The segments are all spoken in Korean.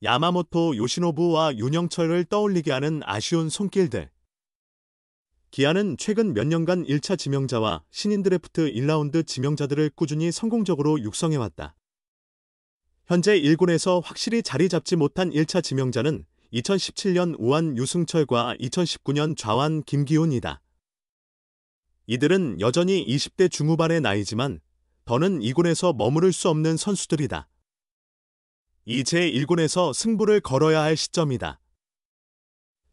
야마모토 요시노부와 윤영철을 떠올리게 하는 아쉬운 손길들. 기아는 최근 몇 년간 1차 지명자와 신인 드래프트 1라운드 지명자들을 꾸준히 성공적으로 육성해왔다. 현재 1군에서 확실히 자리 잡지 못한 1차 지명자는 2017년 우완 유승철과 2019년 좌완 김기훈이다. 이들은 여전히 20대 중후반의 나이지만 더는 2군에서 머무를 수 없는 선수들이다. 이제 1군에서 승부를 걸어야 할 시점이다.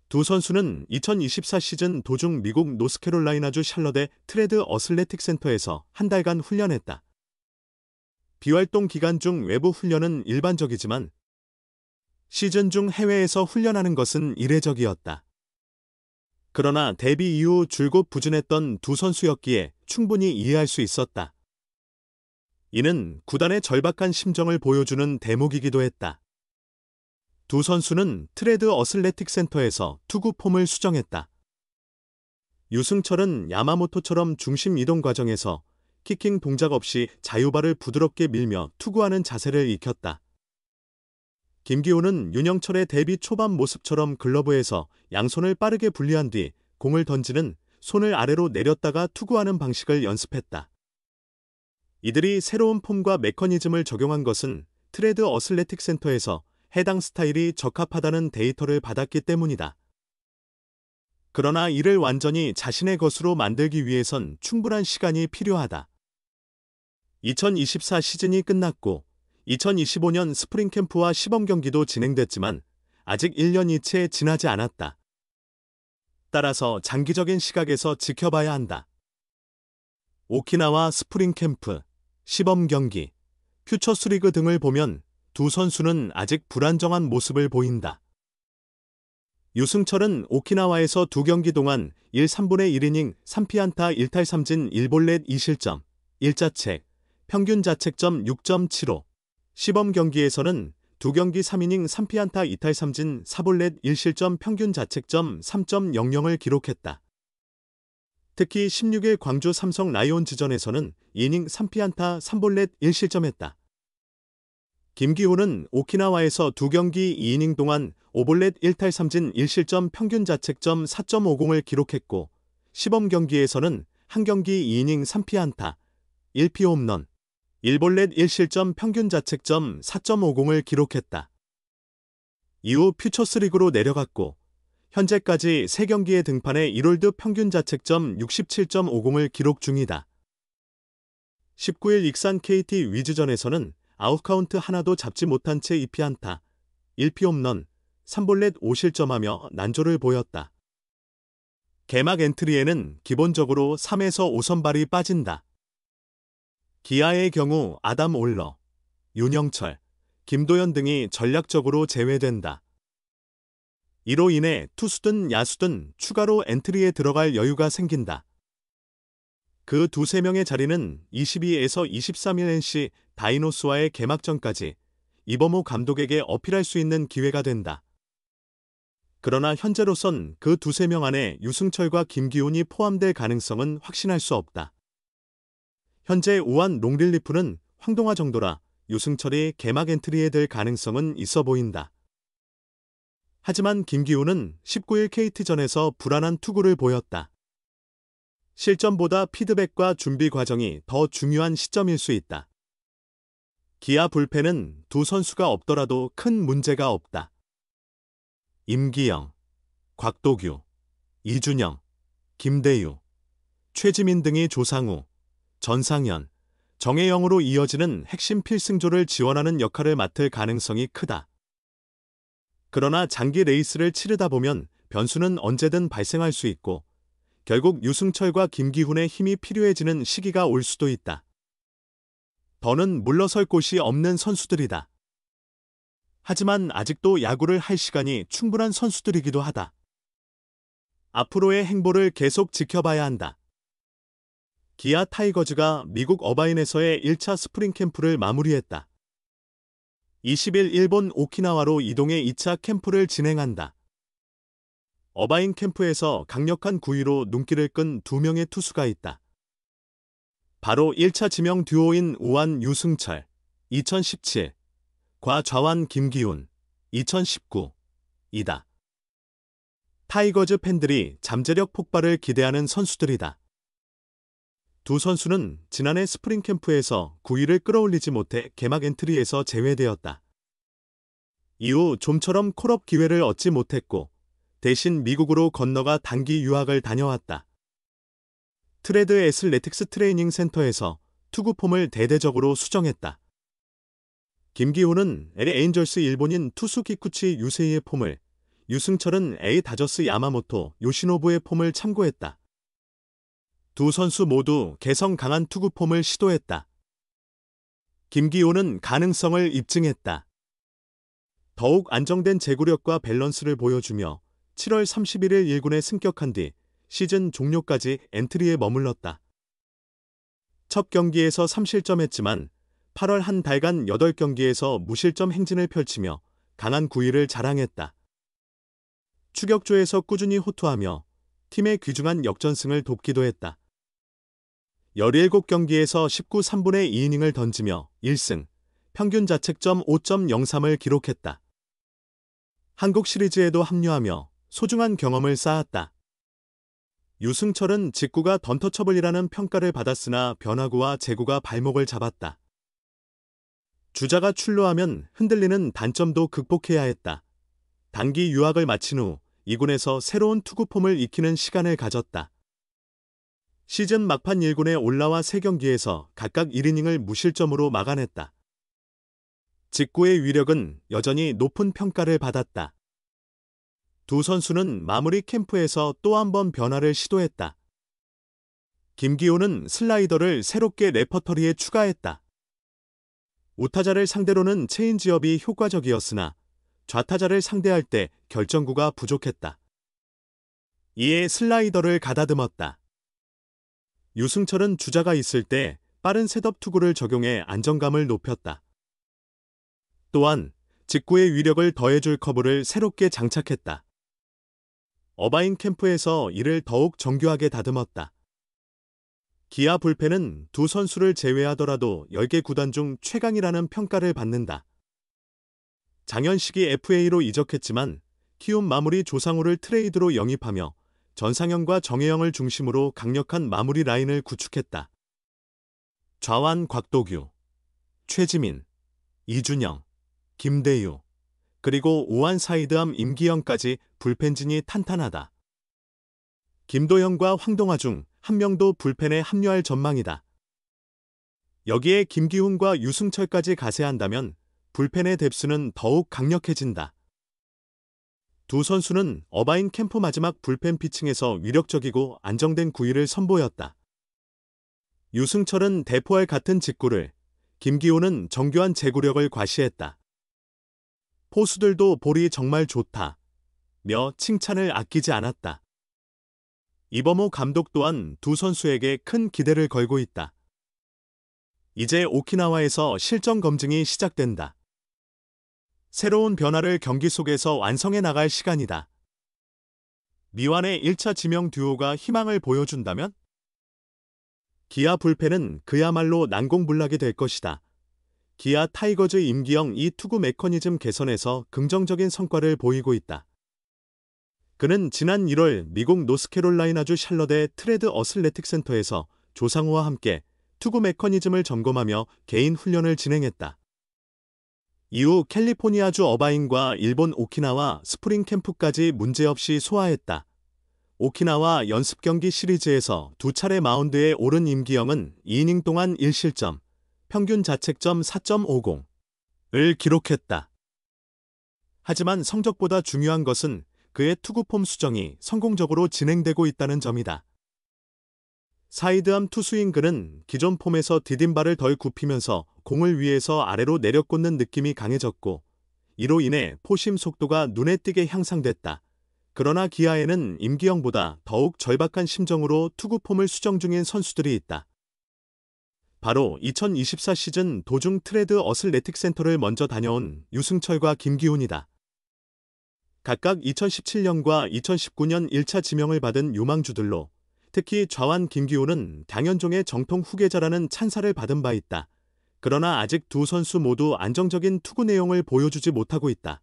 두 선수는 2024 시즌 도중 미국 노스캐롤라이나주 샬럿의 트레드 어슬레틱 센터에서 한 달간 훈련했다. 비활동 기간 중 외부 훈련은 일반적이지만 시즌 중 해외에서 훈련하는 것은 이례적이었다. 그러나 데뷔 이후 줄곧 부진했던 두 선수였기에 충분히 이해할 수 있었다. 이는 구단의 절박한 심정을 보여주는 대목이기도 했다. 두 선수는 트레드 어슬레틱 센터에서 투구 폼을 수정했다. 유승철은 야마모토처럼 중심 이동 과정에서 키킹 동작 없이 자유발을 부드럽게 밀며 투구하는 자세를 익혔다. 김기훈은 윤영철의 데뷔 초반 모습처럼 글러브에서 양손을 빠르게 분리한 뒤 공을 던지는 손을 아래로 내렸다가 투구하는 방식을 연습했다. 이들이 새로운 폼과 메커니즘을 적용한 것은 트레드 어슬레틱 센터에서 해당 스타일이 적합하다는 데이터를 받았기 때문이다. 그러나 이를 완전히 자신의 것으로 만들기 위해선 충분한 시간이 필요하다. 2024 시즌이 끝났고 2025년 스프링 캠프와 시범 경기도 진행됐지만 아직 1년이 채 지나지 않았다. 따라서 장기적인 시각에서 지켜봐야 한다. 오키나와 스프링 캠프, 시범 경기, 퓨처스리그 등을 보면 두 선수는 아직 불안정한 모습을 보인다. 유승철은 오키나와에서 두 경기 동안 1, 3분의 1이닝 3피안타 1탈3진 1볼넷 2실점, 1자책, 평균 자책점 6.75, 시범 경기에서는 두 경기 3이닝 3피안타 2탈3진 4볼넷 1실점 평균 자책점 3.00을 기록했다. 특히 16일 광주 삼성 라이온즈전에서는 2이닝 3피안타 3볼넷 1실점했다. 김기훈은 오키나와에서 두 경기 2이닝 동안 5볼넷 1탈3진 1실점 평균 자책점 4.50을 기록했고 시범 경기에서는 한 경기 2이닝 3피안타, 1피 홈런, 1볼넷 1실점 평균 자책점 4.50을 기록했다. 이후 퓨처스리그로 내려갔고 현재까지 3경기에 등판해 1홀드 평균 자책점 67.50을 기록 중이다. 19일 익산 KT 위즈전에서는 아웃카운트 하나도 잡지 못한 채 2피안타, 1피 홈런, 3볼넷 5실점하며 난조를 보였다. 개막 엔트리에는 기본적으로 3에서 5선발이 빠진다. 기아의 경우 아담 올러, 윤영철, 김도현 등이 전략적으로 제외된다. 이로 인해 투수든 야수든 추가로 엔트리에 들어갈 여유가 생긴다. 그 두세 명의 자리는 22에서 23일 NC 다이노스와의 개막전까지 이범호 감독에게 어필할 수 있는 기회가 된다. 그러나 현재로선 그 두세 명 안에 유승철과 김기훈이 포함될 가능성은 확신할 수 없다. 현재 우완 롱릴리프는 황동화 정도라 유승철이 개막 엔트리에 될 가능성은 있어 보인다. 하지만 김기훈은 19일 KT전에서 불안한 투구를 보였다. 실점보다 피드백과 준비 과정이 더 중요한 시점일 수 있다. 기아 불펜은 두 선수가 없더라도 큰 문제가 없다. 임기영, 곽도규, 이준영, 김대유, 최지민 등이 조상우, 전상현, 정혜영으로 이어지는 핵심 필승조를 지원하는 역할을 맡을 가능성이 크다. 그러나 장기 레이스를 치르다 보면 변수는 언제든 발생할 수 있고 결국 유승철과 김기훈의 힘이 필요해지는 시기가 올 수도 있다. 더는 물러설 곳이 없는 선수들이다. 하지만 아직도 야구를 할 시간이 충분한 선수들이기도 하다. 앞으로의 행보를 계속 지켜봐야 한다. 기아 타이거즈가 미국 어바인에서의 1차 스프링 캠프를 마무리했다. 20일 일본 오키나와로 이동해 2차 캠프를 진행한다. 어바인 캠프에서 강력한 구위로 눈길을 끈 2명의 투수가 있다. 바로 1차 지명 듀오인 우완 유승철, 2017, 과 좌완 김기훈, 2019 이다. 타이거즈 팬들이 잠재력 폭발을 기대하는 선수들이다. 두 선수는 지난해 스프링 캠프에서 9위를 끌어올리지 못해 개막 엔트리에서 제외되었다. 이후 좀처럼 콜업 기회를 얻지 못했고 대신 미국으로 건너가 단기 유학을 다녀왔다. 트레드 애슬레틱스 트레이닝 센터에서 투구 폼을 대대적으로 수정했다. 김기훈은 LA 에인절스 일본인 투수 기쿠치 유세이의 폼을, 유승철은 A 다저스 야마모토 요시노부의 폼을 참고했다. 두 선수 모두 개성 강한 투구 폼을 시도했다. 김기훈은 가능성을 입증했다. 더욱 안정된 제구력과 밸런스를 보여주며 7월 31일 1군에 승격한 뒤 시즌 종료까지 엔트리에 머물렀다. 첫 경기에서 3실점했지만 8월 한 달간 8경기에서 무실점 행진을 펼치며 강한 구위를 자랑했다. 추격조에서 꾸준히 호투하며 팀의 귀중한 역전승을 돕기도 했다. 17경기에서 19 3분의 2이닝을 던지며 1승, 평균 자책점 5.03을 기록했다. 한국 시리즈에도 합류하며 소중한 경험을 쌓았다. 유승철은 직구가 던터처블이라는 평가를 받았으나 변화구와 제구가 발목을 잡았다. 주자가 출루하면 흔들리는 단점도 극복해야 했다. 단기 유학을 마친 후 2군에서 새로운 투구 폼을 익히는 시간을 가졌다. 시즌 막판 1군에 올라와 3경기에서 각각 1이닝을 무실점으로 막아냈다. 직구의 위력은 여전히 높은 평가를 받았다. 두 선수는 마무리 캠프에서 또 한 번 변화를 시도했다. 김기훈은 슬라이더를 새롭게 레퍼터리에 추가했다. 우타자를 상대로는 체인지업이 효과적이었으나 좌타자를 상대할 때 결정구가 부족했다. 이에 슬라이더를 가다듬었다. 유승철은 주자가 있을 때 빠른 셋업 투구를 적용해 안정감을 높였다. 또한 직구의 위력을 더해줄 커브를 새롭게 장착했다. 어바인 캠프에서 이를 더욱 정교하게 다듬었다. 기아 불펜은 두 선수를 제외하더라도 10개 구단 중 최강이라는 평가를 받는다. 장현식이 FA로 이적했지만 키움 마무리 조상우를 트레이드로 영입하며 전상현과 정혜영을 중심으로 강력한 마무리 라인을 구축했다. 좌완 곽도규, 최지민, 이준영, 김대유, 그리고 우완 사이드암 임기영까지 불펜진이 탄탄하다. 김도현과 황동화 중 한 명도 불펜에 합류할 전망이다. 여기에 김기훈과 유승철까지 가세한다면 불펜의 뎁스는 더욱 강력해진다. 두 선수는 어바인 캠프 마지막 불펜 피칭에서 위력적이고 안정된 구위를 선보였다. 유승철은 대포알 같은 직구를, 김기훈은 정교한 제구력을 과시했다. 포수들도 볼이 정말 좋다 며 칭찬을 아끼지 않았다. 이범호 감독 또한 두 선수에게 큰 기대를 걸고 있다. 이제 오키나와에서 실전 검증이 시작된다. 새로운 변화를 경기 속에서 완성해 나갈 시간이다. 미완의 1차 지명 듀오가 희망을 보여준다면? 기아 불펜은 그야말로 난공불락이 될 것이다. 기아 타이거즈 임기영 이 투구 메커니즘 개선에서 긍정적인 성과를 보이고 있다. 그는 지난 1월 미국 노스캐롤라이나주 샬럿의 트레드 어슬레틱 센터에서 조상우와 함께 투구 메커니즘을 점검하며 개인 훈련을 진행했다. 이후 캘리포니아주 어바인과 일본 오키나와 스프링 캠프까지 문제없이 소화했다. 오키나와 연습 경기 시리즈에서 2차례 마운드에 오른 임기영은 2이닝 동안 1실점, 평균 자책점 4.50을 기록했다. 하지만 성적보다 중요한 것은 그의 투구폼 수정이 성공적으로 진행되고 있다는 점이다. 사이드암 투스윙 그는 기존 폼에서 디딤발을 덜 굽히면서 공을 위에서 아래로 내려꽂는 느낌이 강해졌고 이로 인해 포심 속도가 눈에 띄게 향상됐다. 그러나 기아에는 임기영보다 더욱 절박한 심정으로 투구폼을 수정 중인 선수들이 있다. 바로 2024 시즌 도중 트레드 어슬레틱 센터를 먼저 다녀온 유승철과 김기훈이다. 각각 2017년과 2019년 1차 지명을 받은 유망주들로 특히 좌완 김기훈은 당연종의 정통 후계자라는 찬사를 받은 바 있다. 그러나 아직 두 선수 모두 안정적인 투구 내용을 보여주지 못하고 있다.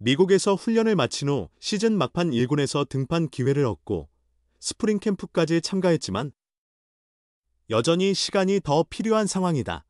미국에서 훈련을 마친 후 시즌 막판 1군에서 등판 기회를 얻고 스프링 캠프까지 참가했지만 여전히 시간이 더 필요한 상황이다.